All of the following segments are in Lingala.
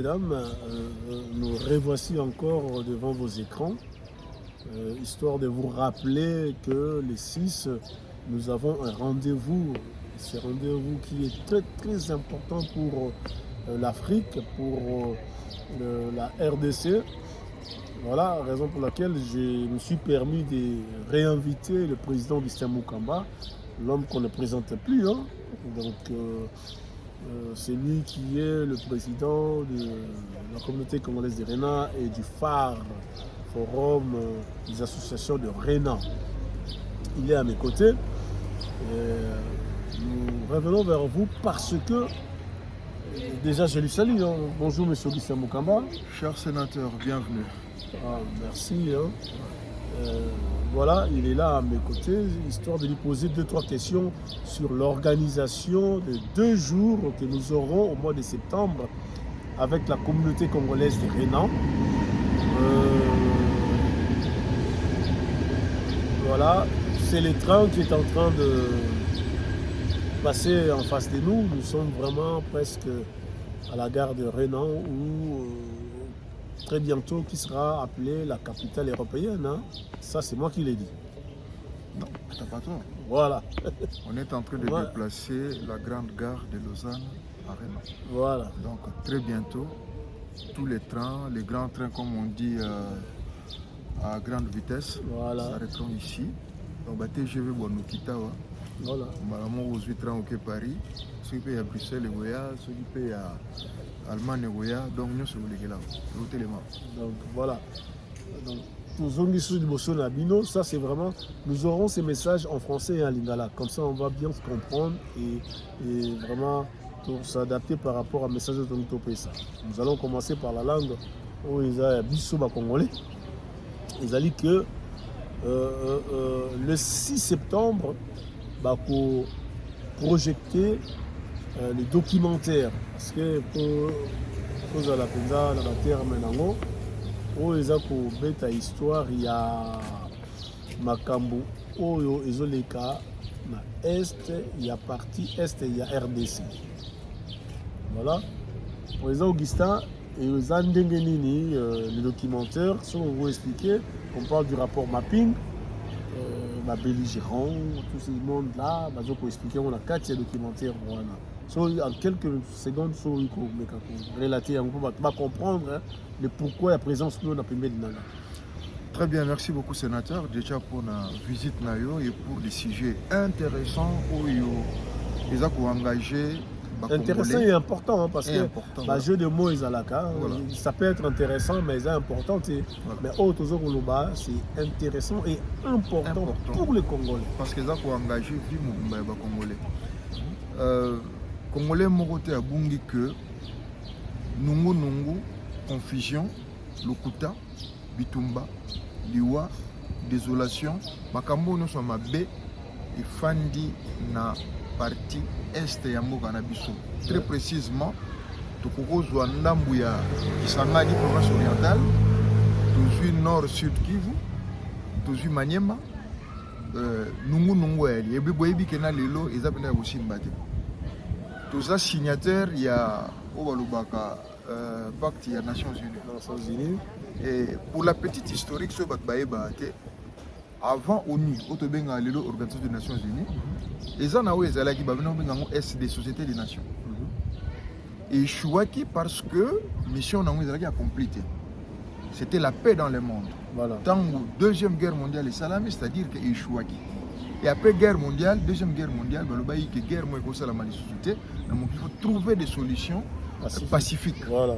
messieurs, dames, nous revoici encore devant vos écrans, histoire de vous rappeler que les 6, nous avons un rendez-vous. Ce rendez-vous qui est très très important pour l'Afrique, pour la RDC. Voilà, raison pour laquelle je me suis permis de réinviter le président Augustin Mukamba, l'homme qu'on ne présente plus. Hein. Donc, c'est lui qui est le président de la communauté congolaise de RENA et du phare forum des associations de RENA. Il est à mes côtés. Nous revenons vers vous parce que, déjà je lui salue. Hein. Bonjour monsieur Augustin Mukamba. Cher sénateur, bienvenue. Ah, merci. Hein. Voilà, il est là à mes côtés, histoire de lui poser 2-3 questions sur l'organisation de 2 jours que nous aurons au mois de septembre avec la communauté congolaise de RENA. Voilà, c'est le train qui est en train de passer en face de nous. Nous sommes vraiment presque à la gare de RENA où très bientôt qui sera appelée la capitale européenne. Hein. Ça, c'est moi qui l'ai dit. Non, t'as pas tort. Voilà. On est en train de déplacer la grande gare de Lausanne à RENA. Voilà. Donc très bientôt, tous les trains, les grands trains comme on dit à grande vitesse, s'arrêteront ici. Donc TGV Bonukita, voilà. Malamu aux 8 trains au Paris, ceux qui payent à Bruxelles et Goya, ceux qui payent à Allemagne et Goya, donc nous sommes les là, donc voilà. Donc, ça c'est vraiment, nous aurons ces messages en français et en lingala, comme ça on va bien se comprendre et vraiment pour s'adapter par rapport à message de Tonito Pesa. Nous allons commencer par la langue où il y a Bissoba congolais. Ils ont dit que le 6 septembre, pour projeter les documentaires, parce que pour la Penza, la terre maintenant, où ils ont bêta histoire, il y a Makambu, Oyo, Ezoleka, na Est, il y a partie Est, il y a RDC. Voilà. Pour les Augustins, et aux Andengenini, les documentaires, si on vous expliquer, on parle du rapport mapping, belligérant, tout ce monde-là, on peut expliquer, on a 4 documentaires. Voilà. So, en quelques secondes, on va relater, on va comprendre hein, le pourquoi la présence de la première Nana. Très bien, merci beaucoup sénateur, déjà pour la visite nayo et pour les sujets intéressants où ils ont engagé. Intéressant et important hein, parce que le jeu de mots ça peut être intéressant mais c'est important. Mais autres c'est intéressant et important pour les Congolais. Parce qu'ils ont engagé les Congolais. Congolais Moroté a bungi que Nungu, confusion, Lokuta, Bitumba, Liwa, désolation, Makambo nous sommes à B et Fandi na partie est ya mboka na biso. Très précisément, tokozwa ndambu ya Kisangani province orientale, tozwi nord sud Kivu, tozwi Maniema, nungu eli boyebi kena lelo eza pena ya kosimba te. Toza signataire ya obalobaka pacte ya Nations Unies. Et pour la petite historique so bat baeba te avant ONU, Otobenga lelo Organisation des Nations Unies, les anaou ezalaki babena bengango S des sociétés des nations. Et chouaki parce que mission nango ezalaki accomplie. C'était la paix dans le monde. Voilà. Tango deuxième guerre mondiale et salami, c'est-à-dire que échouaki. Et après guerre mondiale, deuxième guerre mondiale, balobayi que guerre moi ko sala mali société, donc il faut trouver des solutions pacifiques. Voilà.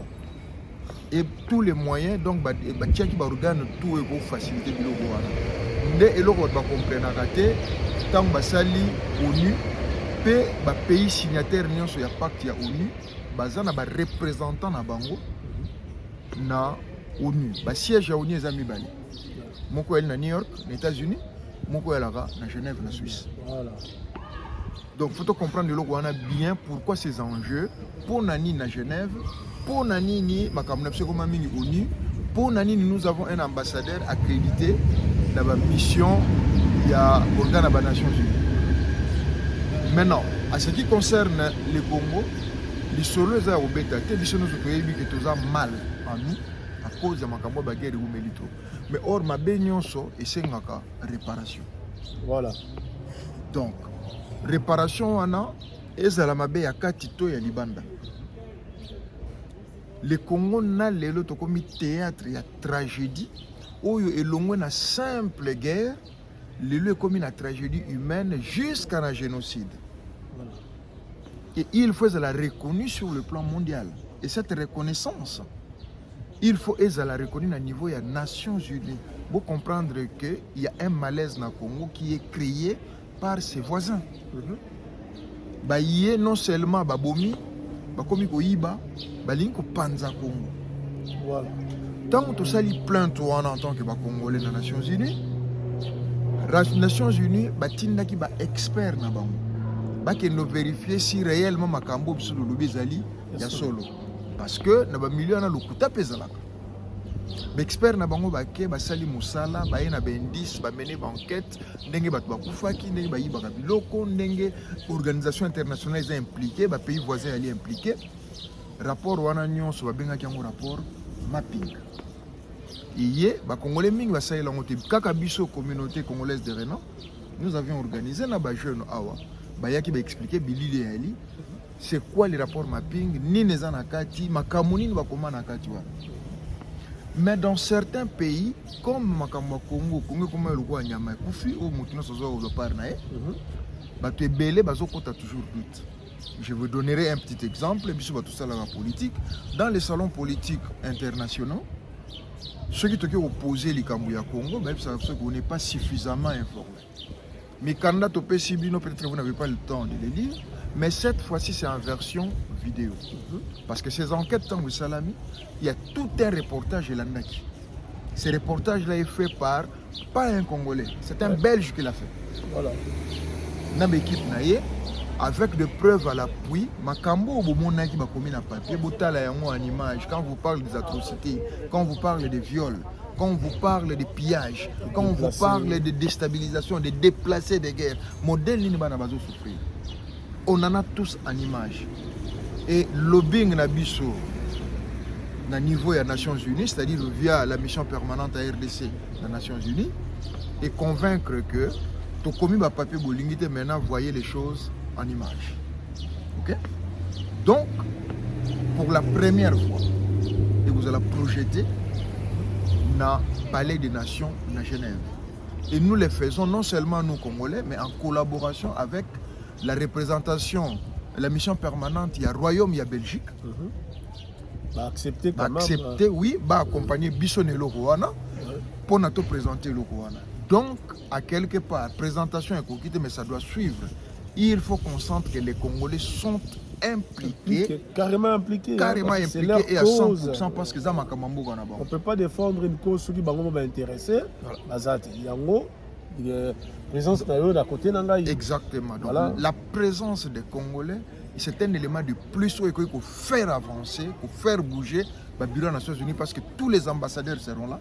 Et tous les moyens donc batiaki ba organe tout et pour faciliter biloko wana. Nde eloko ba comprendre te tant basali ONU pe ba pays signataire nyonso ya pacte ya ONU bazana ba représentant na bango na ONU. Ba siège ya ONU ezami bali. Moko el na New York, aux États-Unis, moko elaka na Genève na Suisse. Voilà. Donc il faut comprendre le logo bien pourquoi ces enjeux pour nani na Genève, pour nani ni makamna psekoma mingi ONU, pour nani nous avons un ambassadeur accrédité dans la mission il y a organe des Nations Unies. Maintenant, à ce qui concerne le Congo, lisolo eza ya kobeta te biso nyonso toyebi ke toza mal en nous à cause ya makambo ya bagere ekumeli to mais or mabe nyonso esengaka réparation. Voilà. Donc réparation wana ezala mabe ya kati to ya libanda. Le Congo na lelo tokomi théâtre ya tragédie oyo elongwe na simple guerre lelo ekomi na tragédie humaine jusqu'à la génocide. Voilà. Et il faut la reconnaître sur le plan mondial. Et cette reconnaissance, il faut la reconnaître au niveau des Nations Unies. Vous comprendre qu'il y a un malaise dans le Congo qui est créé par ses voisins. Bah, il est non seulement Babomi, Bakomi Koiba, Balinko Panza Congo. Voilà. Tant que tu as plainte en tant que Congolais dans les Nations Unies, les Nations Unies, Batinda qui est expert dans le Congo. Qui nous vérifier si réellement makambo biso lolobi ezali ya solo parce que na ba million na lokuta pezalaka expert na bango bake basali musala baye na bendis ba mener ba enquête ndenge bato bakufaki ndenge bayibaka biloko ndenge organisation internationale est impliquée ba pays voisins ali impliqué rapport wana nyonso babengaki yango rapport mapping iye ba congolais mingi basalela ngo te kaka biso communauté congolaise de renom nous avions organisé na ba jeune awa Bayaki va expliquer Billy Léali c'est quoi les rapports mapping ni les anakati makamuni ni bakoma nakati wa. Mais dans certains pays comme makamwa Congo comme le roi nyama kufi au mutuna sozo au parnae bato ebele bazokota toujours doute. Je vous donnerai un petit exemple biso bato sala la politique dans les salons politiques internationaux ceux qui te opposé likambo ya Congo même ça qu'on n'est pas suffisamment informé. Mes candidats au PCB, peut-être que vous n'avez pas le temps de les lire, mais cette fois-ci c'est en version vidéo. Parce que ces enquêtes, tant que Salami, il y a tout un reportage de l'Andaki. Ce reportage-là est fait par, pas un Congolais, c'est un Belge qui l'a fait. Voilà. Dans l'équipe Naye, avec des preuves à l'appui, Makambo Obomona qui m'a commis na papier, Botala yango en image, quand vous parlez des atrocités, quand vous parlez des viols, quand on vous parle de pillage, quand on vous parle de déstabilisation, de déplacer des guerres, modèle Ninibana Bazo souffrir. On en a tous en image. Et lobbying Nabiso, na niveau des Nations Unies, c'est-à-dire via la mission permanente à RDC des Nations Unies, et convaincre que tout commis ma papier bolingité maintenant voyez les choses en image. Ok? Donc, pour la première fois, et vous allez projeter dans le Palais des Nations à Genève. Et nous le faisons non seulement nous Congolais, mais en collaboration avec la représentation, la mission permanente, il y a Royaume, il y a Belgique. Accepter quand même. Accepter, oui, accompagner Bissonelo Rwanda pour nous présenter le Rwanda. Donc, à quelque part, présentation est coquille, mais ça doit suivre. Il faut qu'on sente que les Congolais sont impliqués. Carrément impliqués. Carrément impliqués et à 100% parce que ça m'a kamambo. On ne peut pas défendre une cause qui va intéresser. Yango, présence d'à côté. Exactement. Donc, voilà. La présence des Congolais, c'est un élément de plus qu'il faut faire avancer, il faut faire bouger le bureau des Nations Unies parce que tous les ambassadeurs seront là.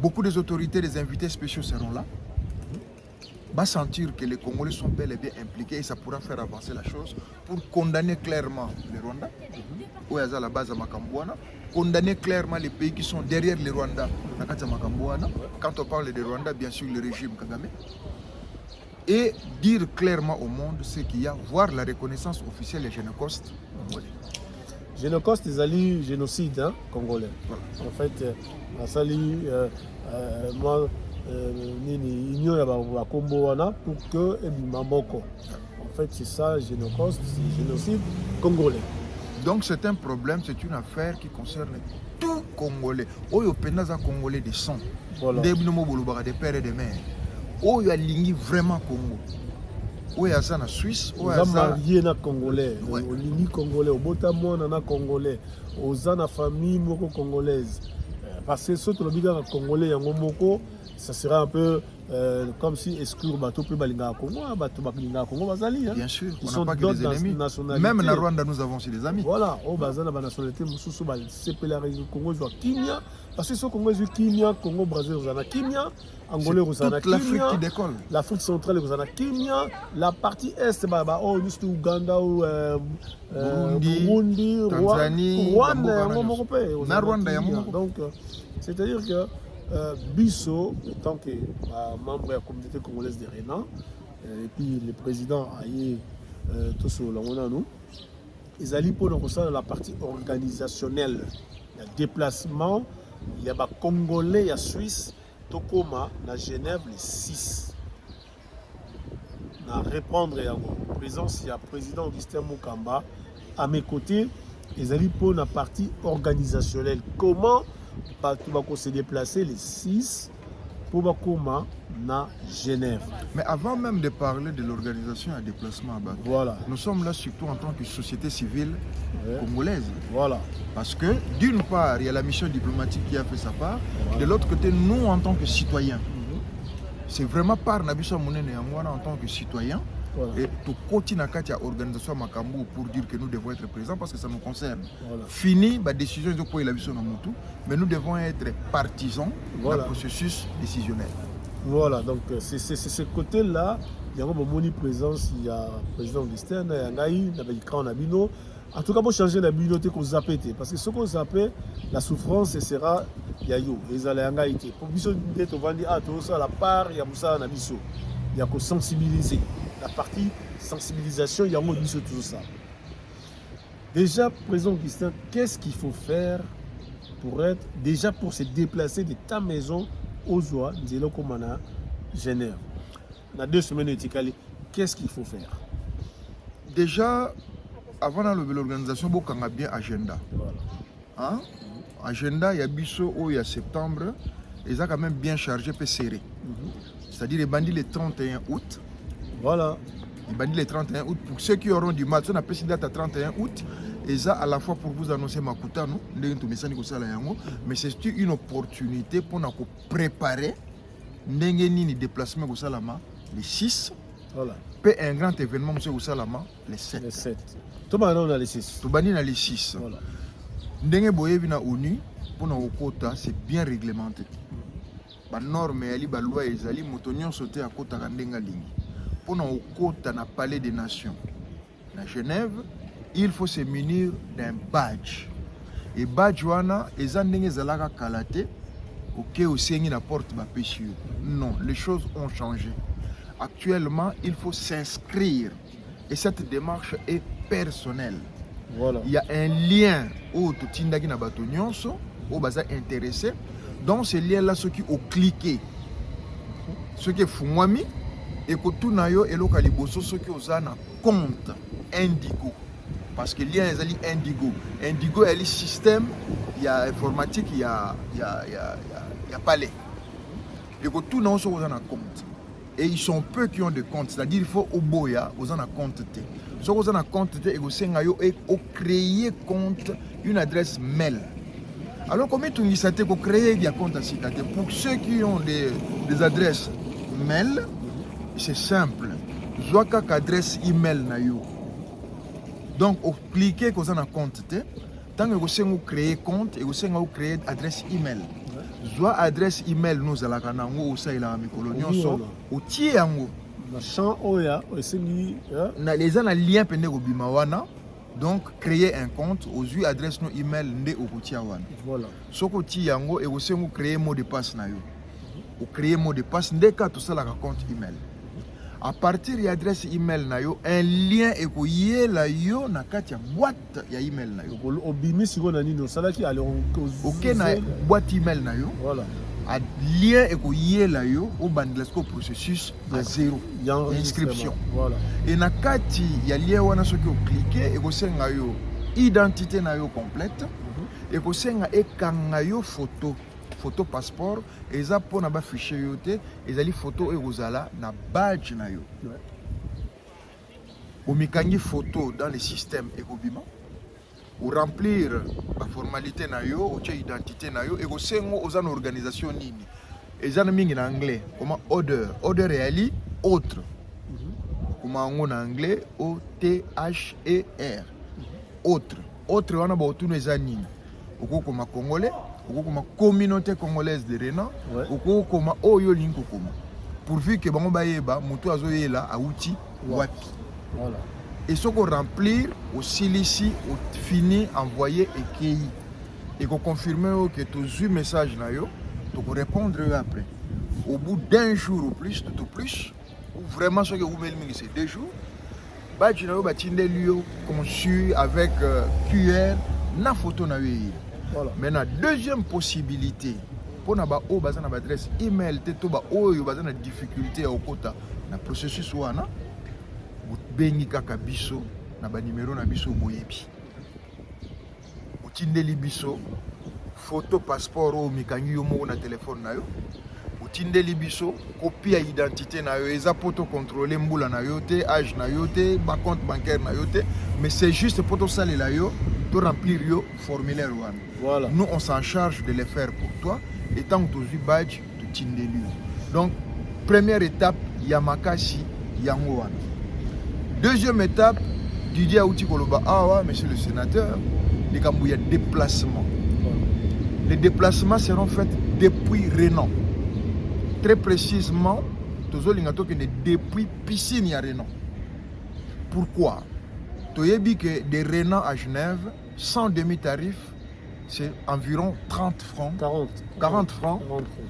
Beaucoup des autorités, des invités spéciaux seront là. Va sentir que les Congolais sont bel et bien impliqués et ça pourra faire avancer la chose pour condamner clairement le Rwanda, où il y a la base à Makambouana, condamner clairement les pays qui sont derrière le Rwanda, quand on parle de Rwanda, bien sûr le régime Kagame, et dire clairement au monde ce qu'il y a, voir la reconnaissance officielle des génocostes congolais. Génocostes, ils allient génocide hein, congolais. Voilà. En fait, moi, union ya bakombo wana pour que ebima moko. En fait c'est ça génocide, c'est génocide congolais. Donc c'est un problème, c'est une affaire qui concerne tout Congolais. Oyo penaza Congolais de sang. Voilà. Des pères et des mères. Oyo alingi vraiment Congo. Oyo aza na Suisse, oyo aza marié na Congolais. Olingi Congolais, obota mwana na Congolais. Oza na famille moko congolaise. Parce que surtout le biga Congolais yango moko ça sera un peu comme si exclure bateau peut balinga Congo, bateau balinga Congo bazali. Bien sûr, on n'a pas que des ennemis. Même en Rwanda, nous avons aussi des amis. Voilà, au bazana ba nationalité mususu ba CPLA Congo joa Kenya, Parce que ce Congo est Kimia, Congo Brésil Rosana Kimia, Angolais Rosana toute l'Afrique Kimia, qui décolle. l'Afrique centrale Rosana Kimia, la partie est oh juste Ouganda ou Burundi, Tanzanie, Rwanda, Rwanda. Donc c'est-à-dire que Bisso, en tant que membre de la communauté congolaise de Rénan, et puis le président Aye Tosso Langonano, ils allaient pour la partie organisationnelle, il y a déplacement, il y a Congolais, il y a Suisse, Tokoma, à Genève, les 6. À répondre à la présence, il y a le président Augustin Mukamba. À mes côtés, ils allaient pour la partie organisationnelle. Comment se déplacer les 6 pour Bakoma à Genève. Mais avant même de parler de l'organisation et déplacement à Bakou, Voilà. nous sommes là surtout en tant que société civile congolaise. Voilà. Parce que d'une part, il y a la mission diplomatique qui a fait sa part. Voilà. De l'autre côté, nous en tant que citoyens, c'est vraiment par Nabissa Mounene et moi en tant que citoyens. Voilà. Et tout continue à l'organisation Makambu pour dire que nous devons être présents parce que ça nous concerne. Voilà. Fini la décision de quoi il a vu son Motu, mais nous devons être partisans du processus décisionnel. Voilà, donc c'est ce côté-là. Il y a une présence, il y a le président Augustin, il y a Ngaï, il y a l'écran Nabino. En tout cas, pour changer la bibliothèque qu'on zappe, parce que ce qu'on zappe, la souffrance sera yayo, les aléangaïtés. Pour biso on va dire ah tout ça à la part, il y a ça na biso. Il y a que sensibiliser. La partie sensibilisation, il y a tout ça. Déjà, président Augustin, qu'est-ce qu'il faut faire pour se déplacer de ta maison aux Oua, de comme à Genève? On a 2 semaines, qu'est-ce qu'il faut faire? Déjà, avant l'organisation, il y a bien agenda. Voilà. Hein? Agenda, il y a biso il y a septembre, ils ont quand même bien chargé et serré. C'est-à-dire, les bandits le 31 août. Voilà. Les bandits le 31 août. Pour ceux qui auront du mal, on a précisé date à 31 août. Et ça, à la fois pour vous annoncer Makuta, mais c'est une opportunité pour nous préparer le déplacement au Salama les 6. Voilà. Puis un grand événement au Salama les 7. Les 7. Tout le monde a les 6. Tout le monde a les 6. Voilà. Ndenge boyebi na ONU pour na okota c'est bien réglementé. Ba norme ali ba loi ezali moto nyonso te akota ka ndenga lingi. Pour na okota na palais des nations na Genève, il faut se munir d'un badge. Et badge wana eza ndenge zalaka kalate OK osengi na porte ba péché. Non, les choses ont changé. Actuellement, il faut s'inscrire et cette démarche est personnelle. Voilà. Il y a un lien où tu tindaki na bato nyonso où baza intéressé. Dans ce lien là ceux qui ont cliqué ceux qui font et que tout nayo et lokaliboso ceux qui ont un compte Indigo parce que lien ezali Indigo est le système il y a informatique il y a palais et que tout nayo ceux qui ont un compte et ils sont peu qui ont des comptes c'est-à-dire il faut au boya aux un compte té. Si vous avez un compte et vous créez compte une adresse mail. Alors comment vous créez des comptes à citer? Pour ceux qui ont des adresses mail, c'est simple. Vous avez une adresse email. Donc vous cliquez sur un compte. Tant que vous créez compte et vous créez adresse email. Vous avez adresse email nous allons les gens ont lien pendant bimawana donc créer un compte aux yeux adresse nos email ndé okotiawana voilà sokoti yango et aussi vous créer mot de passe na yo ou créer mot de passe ndé ka tout ça la compte email à partir de l'adresse email na yo un lien ekoyé la yo na kati ya boîte ya email na yo obimi siko na nino salaki ale OK na boîte email na yo voilà a lien ekoyé la yo au bandelasco processus à 0 inscription voilà et na kati ya lien wana soki o cliquer et ko senga yo identité na yo complète et ko senga ekanga yo photo passeport et ça pour na ba fichier yo te ezali photo ekozala na badge na yo o mikangi photo dans le système ekobima ou remplir la formalité na yo ou identité na yo et aussi aux une organisation nini et ça mingi en anglais comment order réali autre comment en anglais OTHER autre wana ba otuna eza nini oko comme congolais okokoma communauté congolaise de Renan, okokoma oyo linko koma. Pourvu que bango bayeba moto azoyela auti wapi. Voilà. Et ce qu'on remplir aussi ici, au fini, envoyer et cueillir. Et qu'on confirme que tous les messages na yo, tu peux répondre après. Au bout d'un jour ou plus, tout au plus, ou vraiment ce que vous m'avez dit, c'est 2 jours, bah tu n'as pas des lieux conçus avec QR, na photo na yo. Voilà. Maintenant, deuxième possibilité, pour na ba o bazana ba adresse email, te ba o yo bazana difficulté au kota na processus wana. Bengi kaka biso na ba numéro na biso boyebi. Otindeli biso photo passeport o mikangi yo mo na téléphone na yo. Otindeli biso copie d'identité na yo, eza poto contrôler mbula na yo te, âge na yo te, ba compte bancaire na yo te, mais c'est juste poto salela yo, to remplir yo formulaire wana. Voilà. Nous on s'en charge de les faire pour toi et tant que tu badge tu tindeli. Donc première étape Yamakasi yango wana. Deuxième étape, Didier Aouti Koloba, monsieur le sénateur, les Kambouya déplacements. Les déplacements seront faits depuis Renan. Très précisément, depuis Piscine à Renan. Pourquoi? Tu as dit que de Renan à Genève, sans demi-tarif, c'est environ 30 francs. 40 francs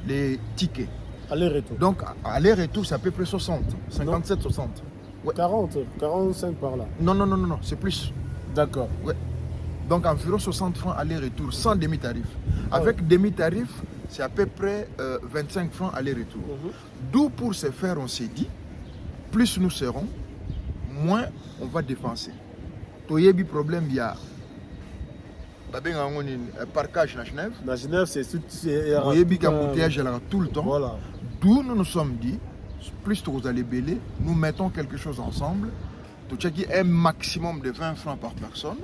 les tickets. Aller-retour. Donc, aller-retour, c'est à peu près 60. 57, 60. Ouais. 40, 45 par là. Non, c'est plus. D'accord. Ouais. Donc environ 60 francs aller-retour, sans demi-tarif. Avec demi-tarif, c'est à peu près 25 francs aller-retour. D'où pour ce faire, on s'est dit, plus nous serons, moins on va dépenser. Toyebi problème, il y a un parkage à Genève. La Genève, c'est tout. Toyebi embouteillage tout le temps. Voilà. D'où nous nous sommes dit, plus vous allez bêler, nous mettons quelque chose ensemble, un maximum de 20 francs par personne,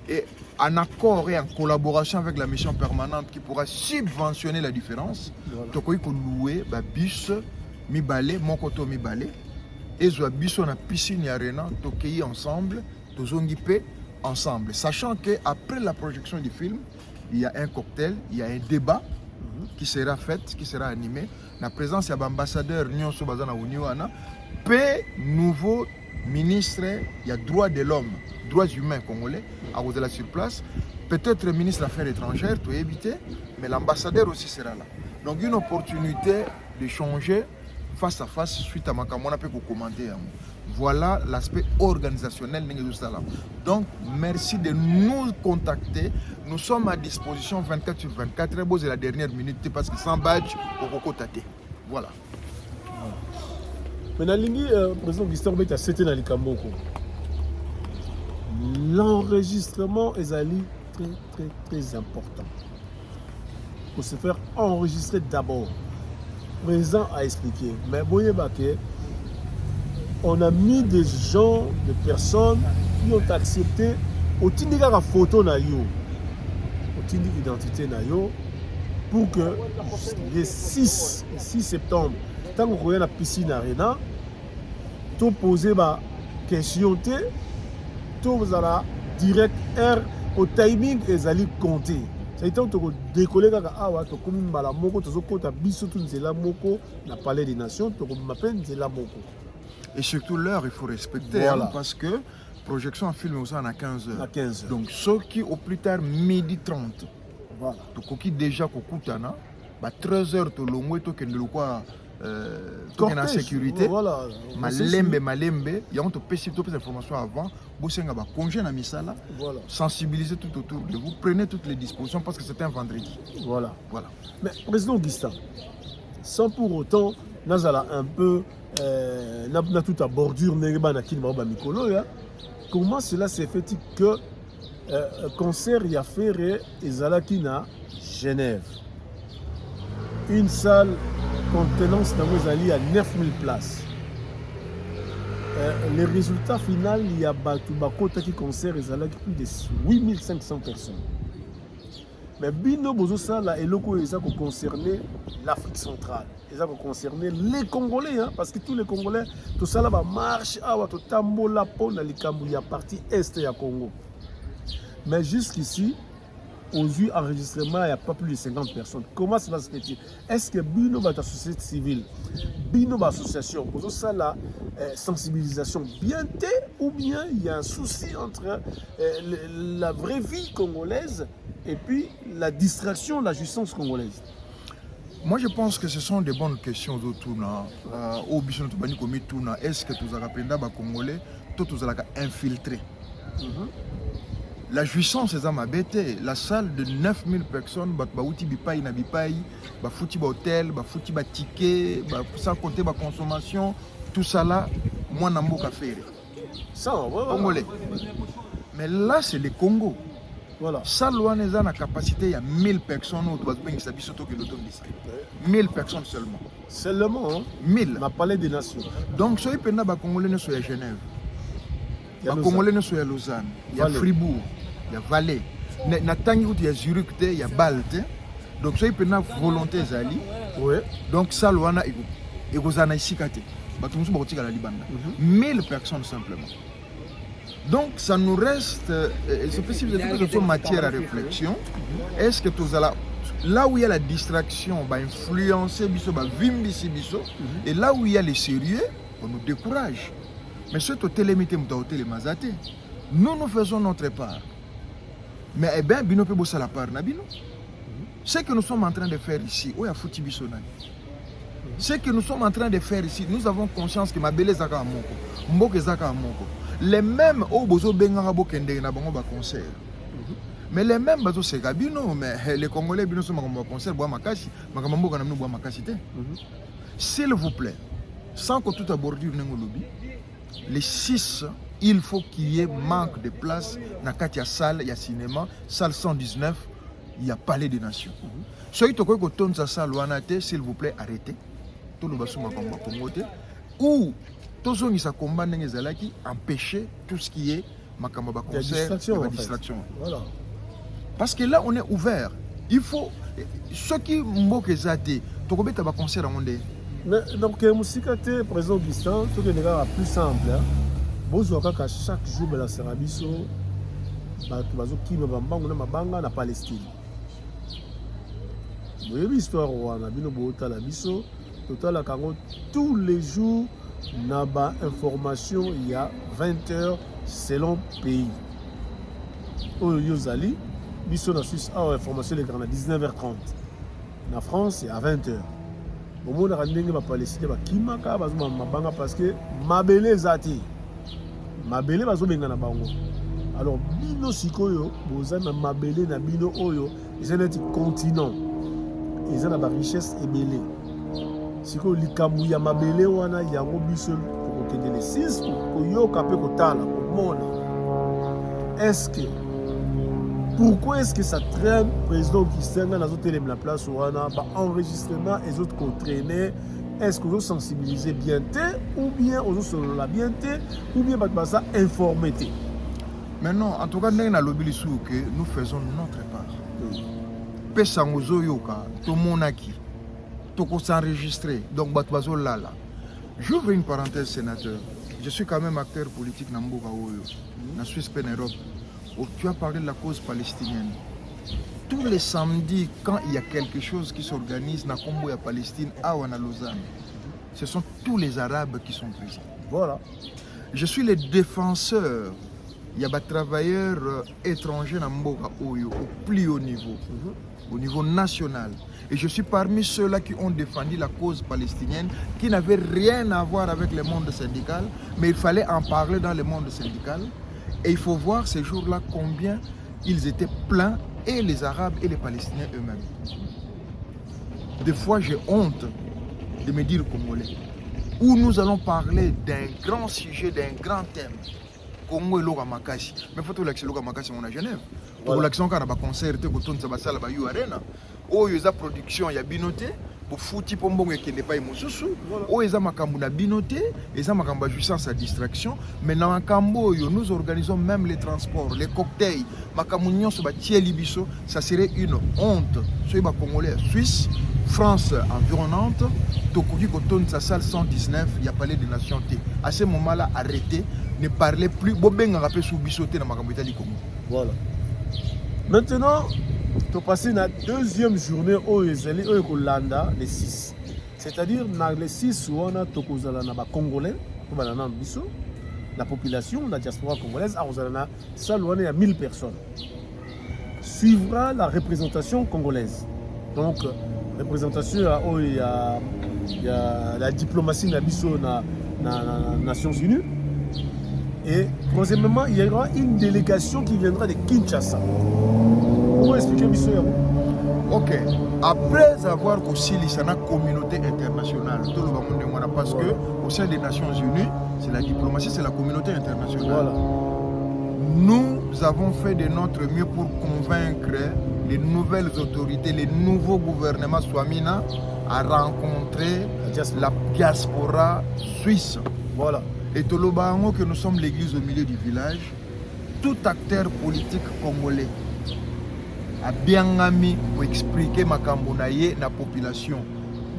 et en accord et en collaboration avec la mission permanente qui pourra subventionner la différence, tu peux louer bus, mi balai, mon koto mi balai, et soit bus on a piscine arena, tu ensemble, tu zongipe ensemble, sachant que après la projection du film, il y a un cocktail, il y a un débat qui sera fait, qui sera animé. La présence de l'ambassadeur Nyonso Bazana Uniwana, paix nouveau ministre, il y a droits de l'homme, droits humains congolais, à Rosela sur place. Peut-être le ministre des Affaires étrangères, tu es évité, mais l'ambassadeur aussi sera là. Donc une opportunité d'échanger face à face suite à ma camona peut commenter. Voilà l'aspect organisationnel. Donc merci de nous contacter. Nous sommes à disposition 24 sur 24. Très beau, c'est la dernière minute parce que sans badge, au Coco Tate. Voilà. Mais le président Gustave Beta, c'était dans les Kamboko. L'enregistrement est très important. Pour se faire enregistrer d'abord. Le président a expliqué. Mais voyez, on a mis des gens, des personnes qui ont accepté au tindi la photo na yo, au tindi identité na yo, pour que le 6 septembre, tant qu'on a la piscine arena, tu poses ma question, tu vas direct air au timing et allez compter. C'est temps de décoller quand tu as comme la moko, tu as biso tout la moko, na palais des nations, tu m'appelles la moko. Et surtout l'heure, il faut respecter, voilà. Hein, parce que projection en film aussi à 15h. À 15h. Donc ceux qui au plus tard midi 30. Voilà. Donc qui déjà kokutana, 13h to longwe to kende quoi en sécurité. Voilà. Malembe, il y a on te pèse toutes les informations avant, bosenga ba congé na misala. Voilà. Sensibiliser tout autour de vous, prenez toutes les dispositions parce que c'est un vendredi. Voilà. Mais président Augustin, sans pour autant nazala un peu na toute la bordure comment cela s'est fait que concert y a fait ezalaki na Genève, une salle contenance d'Amozali à 9000 places. Le résultat final, il y a Batubakota qui concert ezalaki plus de 8500 personnes. Mais bino bozosa la eloko eza ko concerner l'Afrique centrale, eza ko concerner les Congolais, hein, parce que tous les Congolais tout ça là va marche awa to tambola po na likambu ya partie est ya Congo. Mais jusqu'ici aux yeux enregistrements, il n'y a pas plus de 50 personnes. Comment cela se fait-il? Est-ce que Bino va être société civile, Bino va association, pour ça la sensibilisation bien ou bien il y a un souci entre la vraie vie congolaise et puis la distraction, la jouissance congolaise? Moi, je pense que ce sont des bonnes questions autour. Est-ce que tous les Congolais, tous les infiltrés? La jouissance, c'est ma bête. La salle de 9000 personnes, bauti bipai na bipai, fouti hôtel, fouti ticket, sans compter la consommation, tout ça là, moi n'a pas faire. Ça, Congolais. Mais là, c'est le Congo. Voilà. Ça, a une capacité, il y a 1000 personnes, 1000 personnes seulement. Seulement, hein? 1000. On a parlé des nations. Donc, si on a Congolais à Genève, les Congolais à Lausanne, il y a Fribourg, il y a Valais, il y a Zurich, il y a Balte. Donc, si on a volonté, donc ça, il y a ici. 1000 personnes simplement. Donc, ça nous reste, c'est possible de matière à réflexion. Est-ce que tout ça là où il y a la distraction, va influencer, va vimbi, et là où il y a le sérieux, on nous décourage. Mais ce que nous faisons notre part. Mais eh bien, Bino peut bosser la part. Ce que nous sommes en train de faire ici, ce que nous sommes en train de faire ici, nous avons conscience que ma belle zaka moko, mboke zaka moko. Les mêmes au bozo benga bokende na bango ba concert. Mais les mêmes bazo seka bino, mais les Congolais bino sont ma concert bois makasi, makambo kana bois makasi te. S'il vous plaît, sans que tout abordure n'engolobi, les 6, il faut qu'il y ait manque de place na katia salle, il y a cinéma, salle 119, il y a palais des nations. Soyez to ko ton sa salle wanate, s'il vous plaît, arrêtez. Tout le basuma komba komote ou tozongi sa combat ndenge zalaki empêcher tout ce qui est makamba ba concert, la distraction. Voilà. Parce que là on est ouvert. Il faut ceux qui mboke zate to ko beta ba concert en monde. Mais donc musikate président Augustin, tout que les gars plus simple hein. Bozoka ka chaque jour la serabiso ba bazo ki mabanga na mabanga na Palestine. Vous voyez l'histoire wana bino bota la biso total tous les jours n'a pas information il y a 20 heures selon pays. Au Yozali, biso na Suisse a information les grands à 19h30. Na France c'est à 20h. Au monde a ndenge ba Palestine ba kimaka bazuma mabanga parce que mabele zati. Mabele bazo benga na bango. Alors bino sikoyo boza na mabele na bino oyo, ils ont un continent. Ils ont la richesse ebele. Si vous avez un mabele wana yango biso pour que les 6 pour yoka pe kotala komona. Est-ce que pourquoi est-ce que ça traîne président qui sert dans la place wana ba enregistrement et autres qu'on traîner? Est-ce que vous sensibilisez bien ou bien vous solo la bien ou bien ba ça informer? Maintenant en tout cas nous faisons notre part. Pesangozo yoka to monaki. Toko s'enregistrer, donc Batbazo Lala. J'ouvre une parenthèse, sénateur. Je suis quand même acteur politique dans Mboka Oyo, dans Suisse Europe. Tu as parlé de la cause palestinienne. Tous les samedis, quand il y a quelque chose qui s'organise dans Combo et Palestine, à Lausanne, ce sont tous les Arabes qui sont présents. Voilà. Je suis le défenseur. Il y a des travailleurs étrangers dans Mboka Oyo, au plus haut niveau, au niveau national. Et je suis parmi ceux-là qui ont défendu la cause palestinienne, qui n'avait rien à voir avec le monde syndical, mais il fallait en parler dans le monde syndical. Et il faut voir ces jours-là combien ils étaient pleins, et les Arabes et les Palestiniens eux-mêmes. Des fois, j'ai honte de me dire congolais, où nous allons parler d'un grand sujet, d'un grand thème. Congo et Loga Makasi. Mais il faut que Loga Makasi on a Genève. Pour l'action quand on a concert, on a salle à Arena. Oh, il y a production, il y a binoté. Pour fouti pombong et qui n'est pas émoussousou. Oh, il y a makambo na binoté. Il y a makambo jouissance à distraction. Mais dans makambo, nous organisons même les transports, les cocktails. Makambo nyon se batie libiso. Ça serait une honte. Soyez ba Congolais, Suisse, France environnante. Tokoki Koton, sa salle 119, il y a Palais des Nations T. À ce moment-là, arrêtez. Ne parlez plus. Bobenga rappelé sous bisoté dans makambo Italie Congo. Voilà. Maintenant, Tu passé la deuxième journée au Ezeli, au Kolanda, les 6. C'est-à-dire, dans les 6, on a Tokozala, na Congolais, la population, la diaspora congolaise, il y a 1000 personnes. Suivra la représentation congolaise. Donc, représentation, il y a la diplomatie dans les Nations Unies. Et troisièmement, il y aura une délégation qui viendra de Kinshasa. Comment expliquer ça? Ok. Après avoir aussi la communauté internationale, tout le monde, parce que au sein des Nations Unies, c'est la diplomatie, c'est la communauté internationale. Voilà. Nous avons fait de notre mieux pour convaincre les nouvelles autorités, les nouveaux gouvernements Swamina à rencontrer la diaspora suisse. Voilà. Et Tolobango que nous sommes l'église au milieu du village, tout acteur politique congolais a bien ami pour expliquer ma cambonaye la population.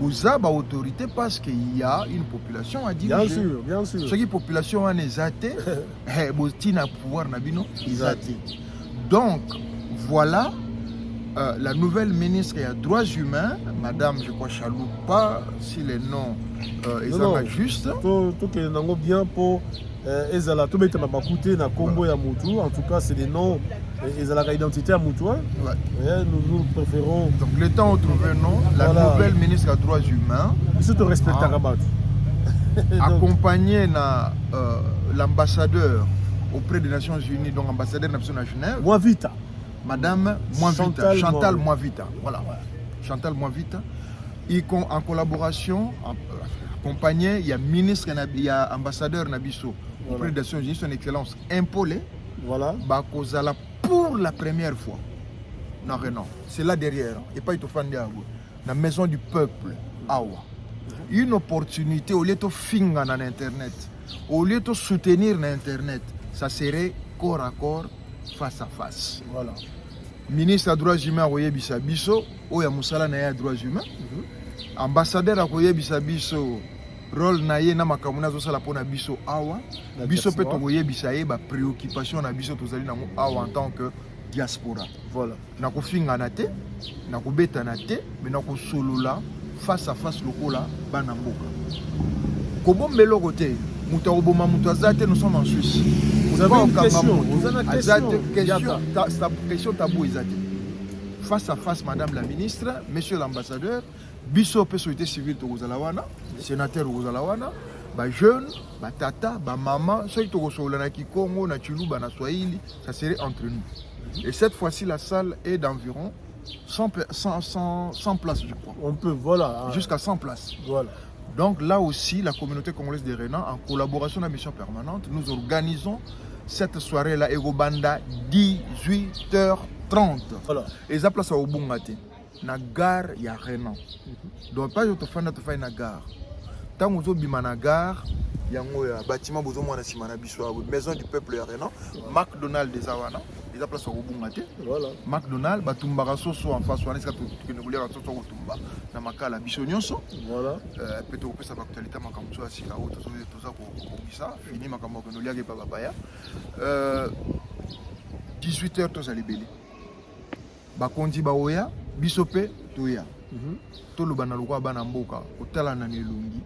Vous avez autorité parce qu'il y a une population à diriger. Bien sûr, bien sûr. Ce qui est population en exaté, vous avez pouvoir nabino exaté. Donc voilà la nouvelle ministre des droits humains, Madame, je crois Chaloupa, si les noms sont justes. Tout est bien pour Ezala, tout est bien na Combo ya Moutou. En tout cas, c'est des noms. Ezala identité à Moutou. Nous préférons. Donc le temps de trouver nom, la nouvelle ministre des droits humains. Surtout respecter Rabat. Accompagné l'ambassadeur auprès des Nations Unies, donc ambassadeur national à Genève. Mwavita. Madame Mwavita, Chantal Mwavita. Voilà. Chantal Mwavita. En collaboration, accompagné, il y a ministre, il y a ambassadeur Nabiso auprès des Nations Unies, son excellence Impolé. Voilà. Bakozala pour la première fois. Non, c'est là derrière. Et pas la maison du peuple. Awa. Une opportunité au lieu de finir dans Internet, au lieu de soutenir l'Internet, ça serait corps à corps, face à face. Voilà. Ministre des droits humains, Roye Bissabiso, Oya Moussala Naya droits humains. Ambassadeur Roye Bissabiso, rôle Naye na makamuna zosala pona biso awa. Biso peut Roye Bissaye, ba préoccupation na biso tozali na awa en tant que diaspora. Voilà. Na ko finga na te, na ko beta na te, mais na ko solola face à face lokola bana mboka. Kobo mbelo côté, muta oboma muta zate, nous sommes en Suisse. Vous avez une question, vous avez une question tabou Izate. Face à face, Madame la ministre, Monsieur l'ambassadeur, biso pe société civile to Ozalawana, sénateur Ozalawana, ba jeune, ba tata, ba maman, ceux qui to na Kikongo, na Chiluba, na Swahili, ça serait entre nous. Et cette fois-ci, la salle est d'environ 100 places, je crois. On peut, voilà. Jusqu'à 100 places. Voilà. Donc là aussi, la communauté congolaise des Rénans, en collaboration avec la mission permanente, nous organisons cette soirée-là, Egobanda, 18h30. Voilà. Et ça place à Obungate, na gare, il y a Rénan. Donc pas je te fais na gare. Tant que vous avez na gare, il y a un bâtiment, vous avez une maison du peuple à Rénan, McDonald's des Awana. Ils appellent ça Obungate. Voilà. McDonald's, Batumbara Soso en face, on est que nous voulons Soso Otumba, Namakala Bisonyoso. Voilà. Peut-être que ça va actualité, Makamso, Asika, tout ça pour ça. Fini Makambo, que nous lions pas Babaya. 18h, tous à libérer. Bakondi Baoya, Bisope, Toya. Tout le Banalukwa Banamboka, Otala Nanelungi.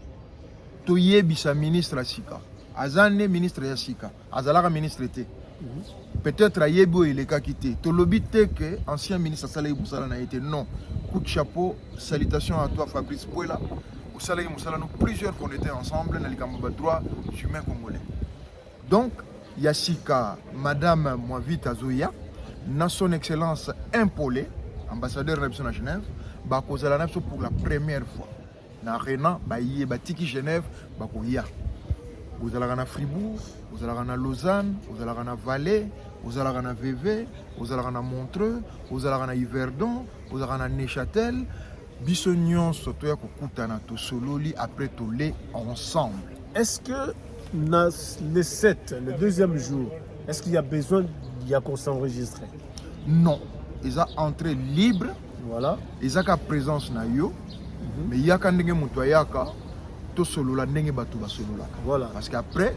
Toye Bisa ministre Asika. Azane ministre Asika. Azalara ministre T. Peut-être à Yebo il est quitté. Tu l'obité que ancien ministre Saleh Moussala n'a été non. Coup de chapeau, salutations à toi Fabrice Pouela. Au Saleh Moussala, nous plusieurs qu'on était ensemble dans les Kambaba droits humains congolais. Donc, Yassika, Madame Mwavita Zoya, na son excellence Impolé, ambassadeur de la Genève, Bakozala pour la première fois. Na Rénan, Baye, Batiki Genève, Bakoya. Vous allez à Fribourg, vous allez à Lausanne, vous allez à Valais, vous allez à VV, vous allez à Montreux, vous allez à Yverdon, vous allez à Neuchâtel. Bissonion Sotoya Kokutana to Sololi après tous les ensemble. Est-ce que le 7, le deuxième jour, est-ce qu'il y a besoin qu'on s'enregistre? Non. Ils ont entrée libre. Voilà. Ils ont présence na yo. Mais il y a quand même mutoyaka. Voilà. Parce qu'après,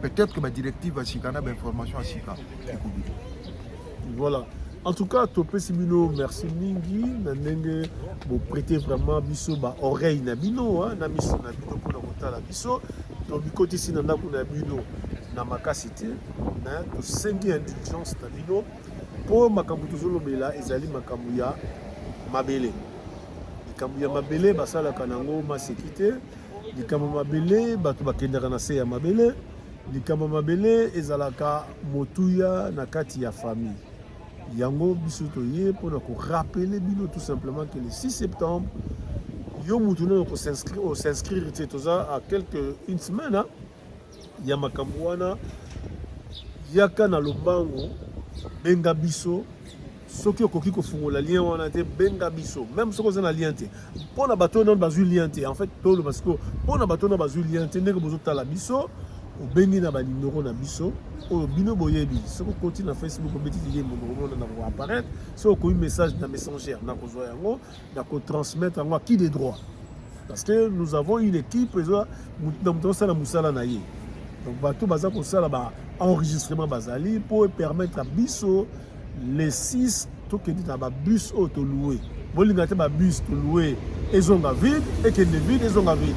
peut-être que ma directive va s'y information à Sika. Voilà. En tout cas, topesi bino merci mingi na ndenge bo prêter vraiment biso ba oreille na bino na miso na bino pour kotala biso to bikotisi na ndako na bino na makasi te na to sengi indulgence na bino po makambo tozolobela ezali makambo ya mabele. Likambo ya mabele basalaka nango maseki te, likambo mabele bato bakendaka na se ya mabele, likambo mabele ezalaka motuya na kati ya famille. Yango biso toye mpona korapele bino tout simplement que le 6 septembre yo mutu nano s'inscrire te toza à une semaine ya makambo wana yaka na lobango benga biso soki okoki kofungola lien wana te benga biso même soki oza na lien te mpona bato nano bazwi lien te en fait tolo parce que mpona bato nano bazwi lien te ndenge bozotala biso obengi na banimero na biso oyo bino boyebi soki okoti na Facebook obeti ye monomona na koapparaître soki okoyi message na messengère na kozwa yango na kotransmettre yango à qui de droit parce que nous avons une équipe na moto osala mosala na ye donc bato baza kosala baenregistrement bazali mpo permettre à biso les 6 tokende na babus oyo toloue bolinga te babus toloue ezonga vide ekende vide ezonga vide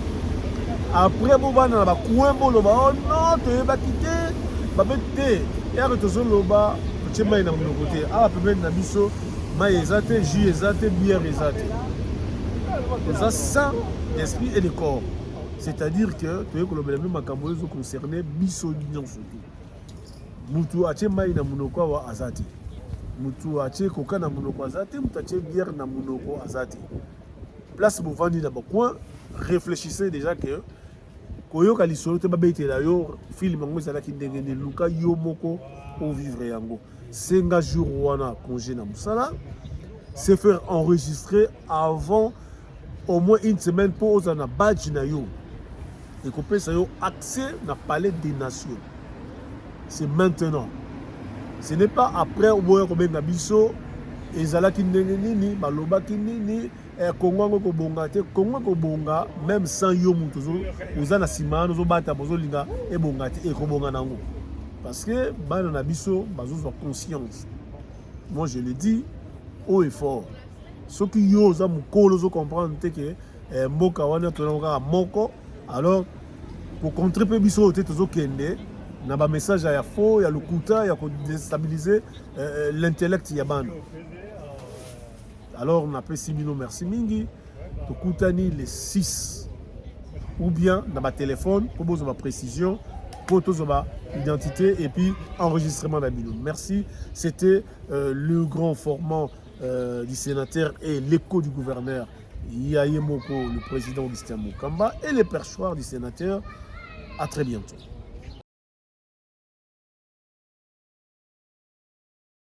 après bobana na bacoin boloba oh non toyebaki te babe te yaka tozoloba totie mai na monoko te awa pembeni na biso mai eza te jus eza te bière eza te toza sang d'esprit et de corps c'est-à-dire que toye kolobela mpe makambo oyo ezoconcerne biso nyonso tu mutu atie mai na monoko awa aza te mutu atie koka na monoko aza te mutu atie bière na monoko aza te place bovandi na bacoin réfléchissez déjà que koyoka lisolo te babetela yo film yango ezalaki ndenge nini luka yo moko ovivre yango senga jour wana congé na mosala se faire enregistrer avant au moins une semaine pour ozala na badge na yo ekopesa yo accès na palais des nations. C'est maintenant, ce n'est pas après oboya kobenga biso ezalaki ndenge nini balobaki nini Congo ko bonga te Congo ko bonga même sans yo mutu oza na sima zo bata bozolinga e bonga te e ko bonga nango parce que bana na biso bazozwa conscience. Moi je le dis haut et fort, ceux qui yo oza mukolo zo comprendre te que mboka wana tonaka moko alors pour contribuer biso te tozo kende na ba message ya faux ya lokuta ya ko déstabiliser l'intellect ya bana. Alors on appelle Simino merci mingi tokutani les 6 ou bien dans ma téléphone pour besoin ma précision pour tous ma identité et puis enregistrement d'abino. Merci, c'était le grand format du sénateur et l'écho du gouverneur Yaye Moko, le président Augustin Mukamba et les perchoirs du sénateur. À très bientôt.